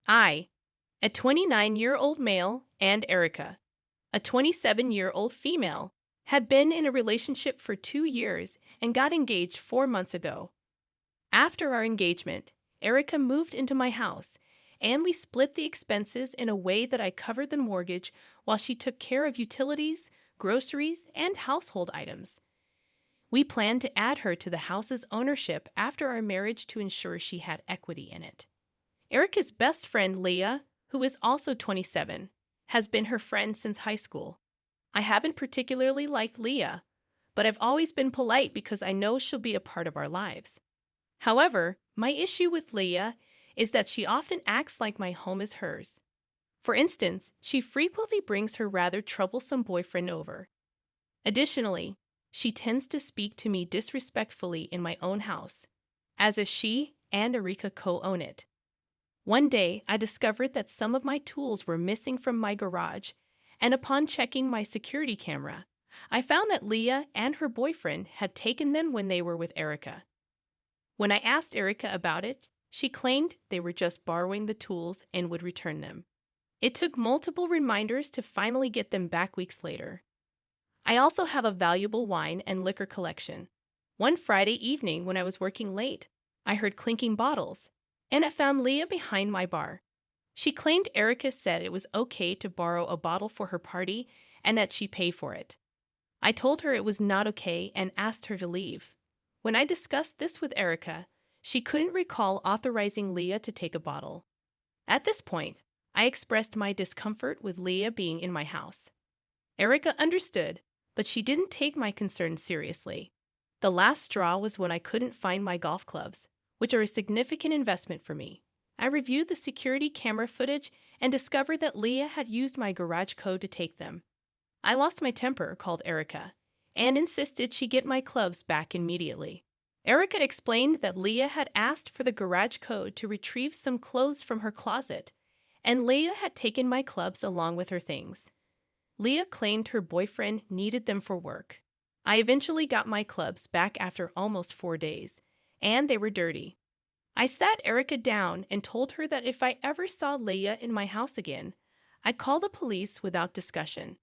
I, a 29-year-old male, and Erica, a 27-year-old female, had been in a relationship for 2 years and got engaged 4 months ago. After our engagement, Erica moved into my house, and we split the expenses in a way that I covered the mortgage while she took care of utilities, groceries, and household items. We planned to add her to the house's ownership after our marriage to ensure she had equity in it. Erica's best friend, Leah, who is also 27, has been her friend since high school. I haven't particularly liked Leah, but I've always been polite because I know she'll be a part of our lives. However, my issue with Leah is that she often acts like my home is hers. For instance, she frequently brings her rather troublesome boyfriend over. Additionally, she tends to speak to me disrespectfully in my own house, as if she and Erika co-own it. One day, I discovered that some of my tools were missing from my garage, and upon checking my security camera, I found that Leah and her boyfriend had taken them when they were with Erica. When I asked Erica about it, she claimed they were just borrowing the tools and would return them. It took multiple reminders to finally get them back weeks later. I also have a valuable wine and liquor collection. One Friday evening when I was working late, I heard clinking bottles, and I found Leah behind my bar. She claimed Erica said it was okay to borrow a bottle for her party and that she pay for it. I told her it was not okay and asked her to leave. When I discussed this with Erica, she couldn't recall authorizing Leah to take a bottle. At this point, I expressed my discomfort with Leah being in my house. Erica understood, but she didn't take my concerns seriously. The last straw was when I couldn't find my golf clubs, which are a significant investment for me. I reviewed the security camera footage and discovered that Leah had used my garage code to take them. I lost my temper, called Erica, and insisted she get my clubs back immediately. Erica explained that Leah had asked for the garage code to retrieve some clothes from her closet, and Leah had taken my clubs along with her things. Leah claimed her boyfriend needed them for work. I eventually got my clubs back after almost 4 days, and they were dirty. I sat Erica down and told her that if I ever saw Leah in my house again, I'd call the police without discussion.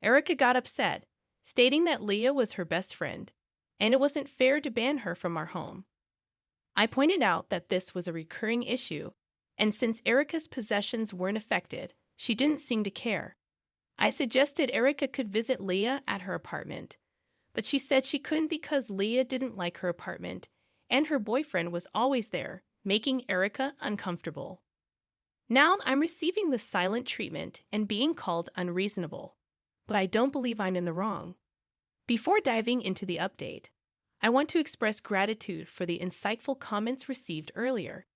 Erica got upset, stating that Leah was her best friend, and it wasn't fair to ban her from our home. I pointed out that this was a recurring issue, and since Erica's possessions weren't affected, she didn't seem to care. I suggested Erica could visit Leah at her apartment, but she said she couldn't because Leah didn't like her apartment, and her boyfriend was always there, making Erica uncomfortable. Now I'm receiving the silent treatment and being called unreasonable, but I don't believe I'm in the wrong. Before diving into the update, I want to express gratitude for the insightful comments received earlier.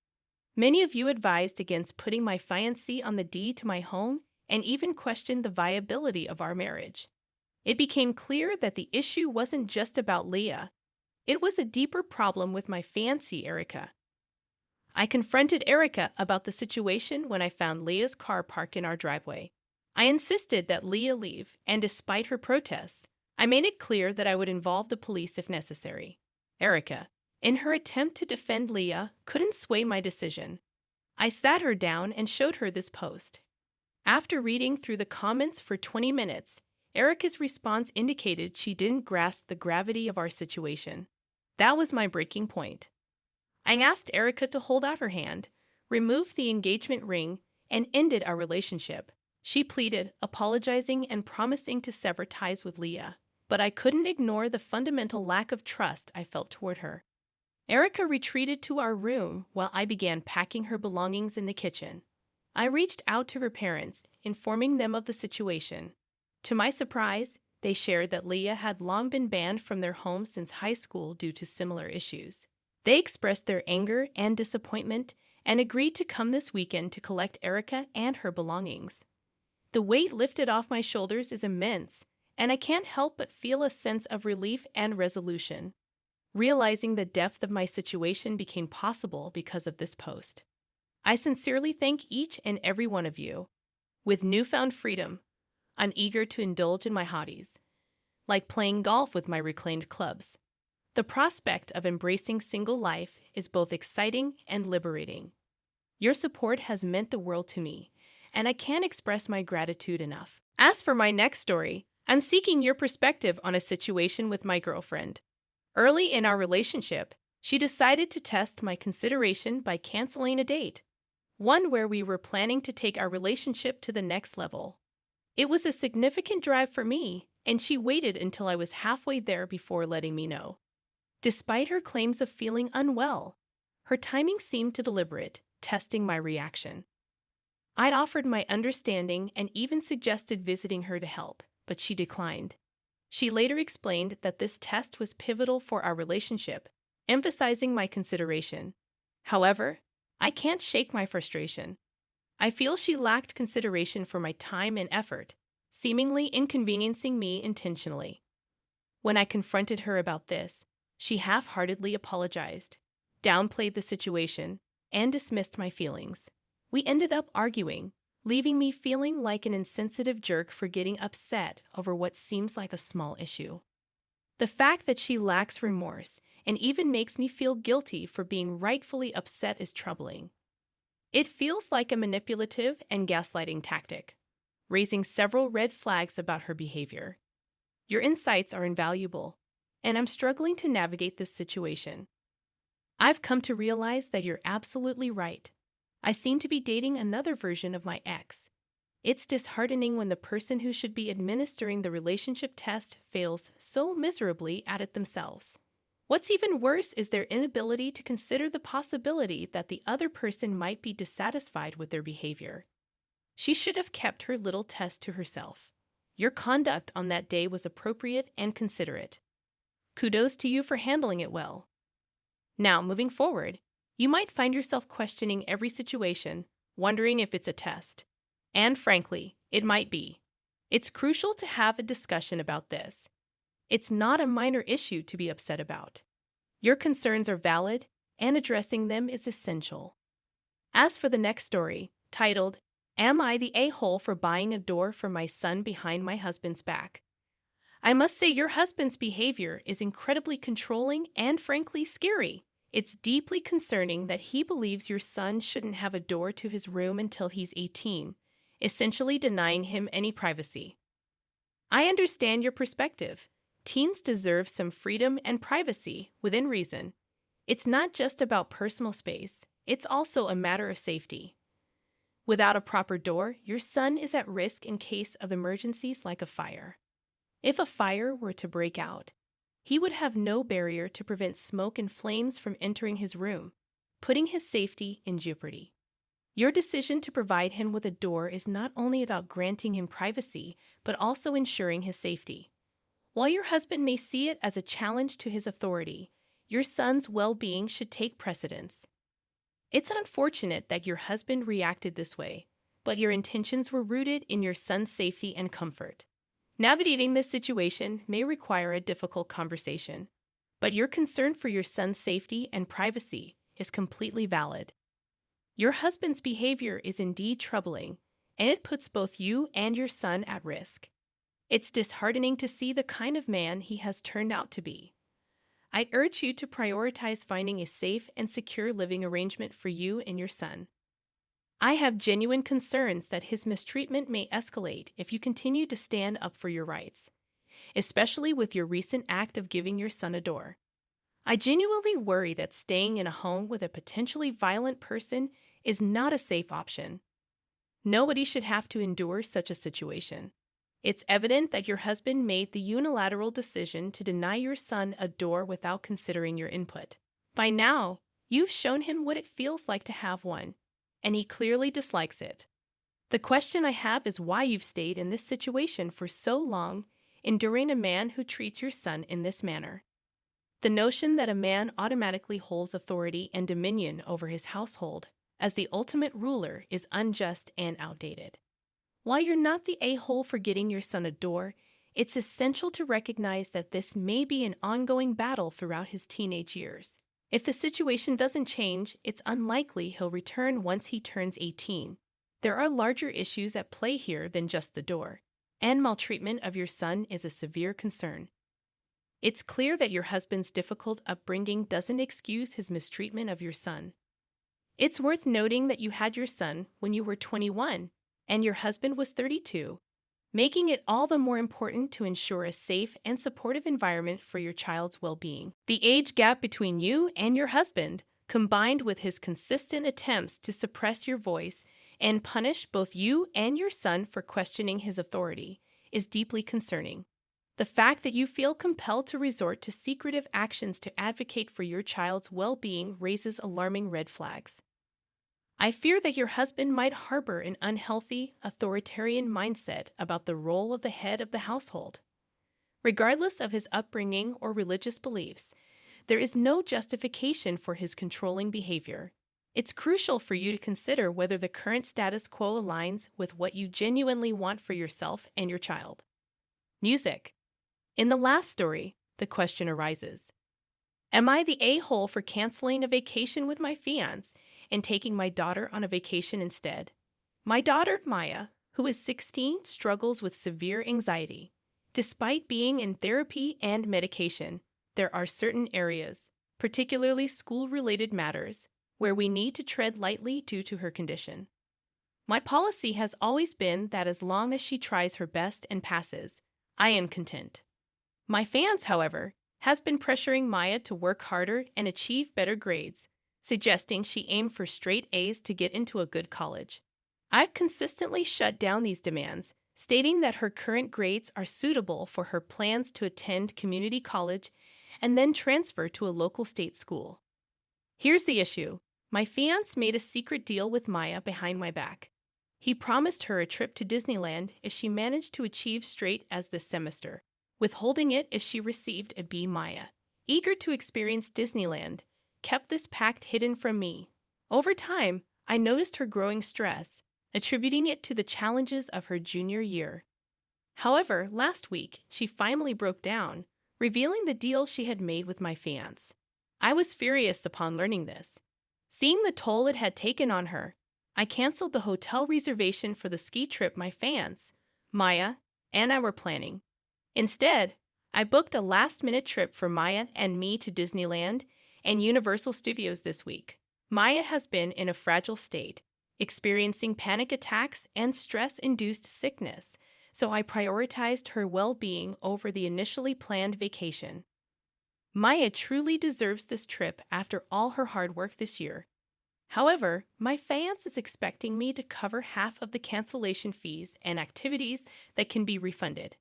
Many of you advised against putting my fiancé on the deed to my home and even questioned the viability of our marriage. It became clear that the issue wasn't just about Leah. It was a deeper problem with my fiancée, Erica. I confronted Erica about the situation when I found Leah's car parked in our driveway. I insisted that Leah leave, and despite her protests, I made it clear that I would involve the police if necessary. Erica, in her attempt to defend Leah, couldn't sway my decision. I sat her down and showed her this post. After reading through the comments for 20 minutes, Erica's response indicated she didn't grasp the gravity of our situation. That was my breaking point. I asked Erica to hold out her hand, remove the engagement ring, and ended our relationship. She pleaded, apologizing and promising to sever ties with Leah, but I couldn't ignore the fundamental lack of trust I felt toward her. Erica retreated to our room while I began packing her belongings in the kitchen. I reached out to her parents, informing them of the situation. To my surprise, they shared that Leah had long been banned from their home since high school due to similar issues. They expressed their anger and disappointment and agreed to come this weekend to collect Erica and her belongings. The weight lifted off my shoulders is immense, and I can't help but feel a sense of relief and resolution. Realizing the depth of my situation became possible because of this post. I sincerely thank each and every one of you. With newfound freedom, I'm eager to indulge in my hobbies, like playing golf with my reclaimed clubs. The prospect of embracing single life is both exciting and liberating. Your support has meant the world to me, and I can't express my gratitude enough. As for my next story, I'm seeking your perspective on a situation with my girlfriend. Early in our relationship, she decided to test my consideration by canceling a date, one where we were planning to take our relationship to the next level. It was a significant drive for me, and she waited until I was halfway there before letting me know. Despite her claims of feeling unwell, her timing seemed to deliberate, testing my reaction. I'd offered my understanding and even suggested visiting her to help, but she declined. She later explained that this test was pivotal for our relationship, emphasizing my consideration. However, I can't shake my frustration. I feel she lacked consideration for my time and effort, seemingly inconveniencing me intentionally. When I confronted her about this, she half-heartedly apologized, downplayed the situation, and dismissed my feelings. We ended up arguing, leaving me feeling like an insensitive jerk for getting upset over what seems like a small issue. The fact that she lacks remorse and even makes me feel guilty for being rightfully upset is troubling. It feels like a manipulative and gaslighting tactic, raising several red flags about her behavior. Your insights are invaluable, and I'm struggling to navigate this situation. I've come to realize that you're absolutely right. I seem to be dating another version of my ex. It's disheartening when the person who should be administering the relationship test fails so miserably at it themselves. What's even worse is their inability to consider the possibility that the other person might be dissatisfied with their behavior. She should have kept her little test to herself. Your conduct on that day was appropriate and considerate. Kudos to you for handling it well. Now, moving forward, you might find yourself questioning every situation, wondering if it's a test. And frankly, it might be. It's crucial to have a discussion about this. It's not a minor issue to be upset about. Your concerns are valid, and addressing them is essential. As for the next story, titled, Am I the A-hole for buying a door for my son behind my husband's back? I must say your husband's behavior is incredibly controlling and frankly scary. It's deeply concerning that he believes your son shouldn't have a door to his room until he's 18, essentially denying him any privacy. I understand your perspective. Teens deserve some freedom and privacy within reason. It's not just about personal space, it's also a matter of safety. Without a proper door, your son is at risk in case of emergencies like a fire. If a fire were to break out, he would have no barrier to prevent smoke and flames from entering his room, putting his safety in jeopardy. Your decision to provide him with a door is not only about granting him privacy, but also ensuring his safety. While your husband may see it as a challenge to his authority, your son's well-being should take precedence. It's unfortunate that your husband reacted this way, but your intentions were rooted in your son's safety and comfort. Navigating this situation may require a difficult conversation, but your concern for your son's safety and privacy is completely valid. Your husband's behavior is indeed troubling, and it puts both you and your son at risk. It's disheartening to see the kind of man he has turned out to be. I urge you to prioritize finding a safe and secure living arrangement for you and your son. I have genuine concerns that his mistreatment may escalate if you continue to stand up for your rights, especially with your recent act of giving your son a door. I genuinely worry that staying in a home with a potentially violent person is not a safe option. Nobody should have to endure such a situation. It's evident that your husband made the unilateral decision to deny your son a door without considering your input. By now, you've shown him what it feels like to have one, and he clearly dislikes it. The question I have is why you've stayed in this situation for so long, enduring a man who treats your son in this manner. The notion that a man automatically holds authority and dominion over his household as the ultimate ruler is unjust and outdated. While you're not the a-hole for getting your son a door, it's essential to recognize that this may be an ongoing battle throughout his teenage years. If the situation doesn't change, it's unlikely he'll return once he turns 18. There are larger issues at play here than just the door, and maltreatment of your son is a severe concern. It's clear that your husband's difficult upbringing doesn't excuse his mistreatment of your son. It's worth noting that you had your son when you were 21 and your husband was 32, making it all the more important to ensure a safe and supportive environment for your child's well-being. The age gap between you and your husband, combined with his consistent attempts to suppress your voice and punish both you and your son for questioning his authority, is deeply concerning. The fact that you feel compelled to resort to secretive actions to advocate for your child's well-being raises alarming red flags. I fear that your husband might harbor an unhealthy, authoritarian mindset about the role of the head of the household. Regardless of his upbringing or religious beliefs, there is no justification for his controlling behavior. It's crucial for you to consider whether the current status quo aligns with what you genuinely want for yourself and your child. Music. In the last story, the question arises: am I the a-hole for canceling a vacation with my fiancé and taking my daughter on a vacation instead? My daughter, Maya, who is 16, struggles with severe anxiety. Despite being in therapy and medication, there are certain areas, particularly school-related matters, where we need to tread lightly due to her condition. My policy has always been that as long as she tries her best and passes, I am content. My fiancé, however, has been pressuring Maya to work harder and achieve better grades, suggesting she aim for straight A's to get into a good college. I've consistently shut down these demands, stating that her current grades are suitable for her plans to attend community college and then transfer to a local state school. Here's the issue. My fiancé made a secret deal with Maya behind my back. He promised her a trip to Disneyland if she managed to achieve straight A's this semester, withholding it if she received a B. Maya, eager to experience Disneyland, kept this pact hidden from me. Over time, I noticed her growing stress, attributing it to the challenges of her junior year. However, last week, she finally broke down, revealing the deal she had made with my fiancé. I was furious upon learning this. Seeing the toll it had taken on her, I canceled the hotel reservation for the ski trip my fiancé, Maya, and I were planning. Instead, I booked a last-minute trip for Maya and me to Disneyland and Universal Studios this week. Maya has been in a fragile state, experiencing panic attacks and stress-induced sickness, so I prioritized her well-being over the initially planned vacation. Maya truly deserves this trip after all her hard work this year. However, my fiancé is expecting me to cover half of the cancellation fees and activities that can be refunded.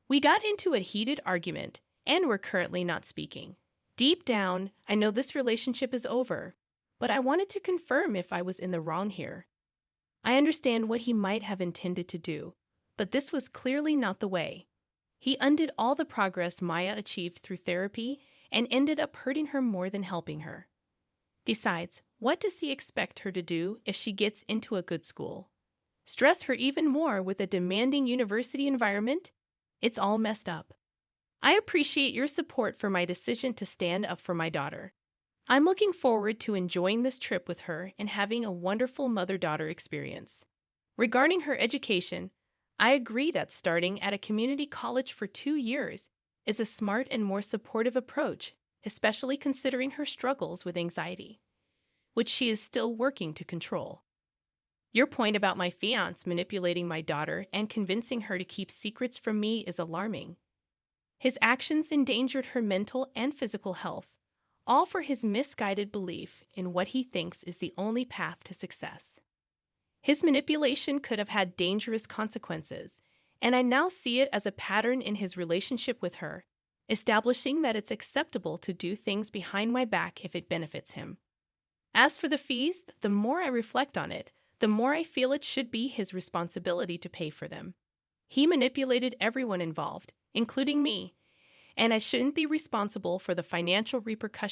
We got into a heated argument, and we're currently not speaking. Deep down, I know this relationship is over, but I wanted to confirm if I was in the wrong here. I understand what he might have intended to do, but this was clearly not the way. He undid all the progress Maya achieved through therapy and ended up hurting her more than helping her. Besides, what does he expect her to do if she gets into a good school? Stress her even more with a demanding university environment? It's all messed up. I appreciate your support for my decision to stand up for my daughter. I'm looking forward to enjoying this trip with her and having a wonderful mother-daughter experience. Regarding her education, I agree that starting at a community college for 2 years is a smart and more supportive approach, especially considering her struggles with anxiety, which she is still working to control. Your point about my fiancé manipulating my daughter and convincing her to keep secrets from me is alarming. His actions endangered her mental and physical health, all for his misguided belief in what he thinks is the only path to success. His manipulation could have had dangerous consequences, and I now see it as a pattern in his relationship with her, establishing that it's acceptable to do things behind my back if it benefits him. As for the fees, the more I reflect on it, the more I feel it should be his responsibility to pay for them. He manipulated everyone involved, including me, and I shouldn't be responsible for the financial repercussions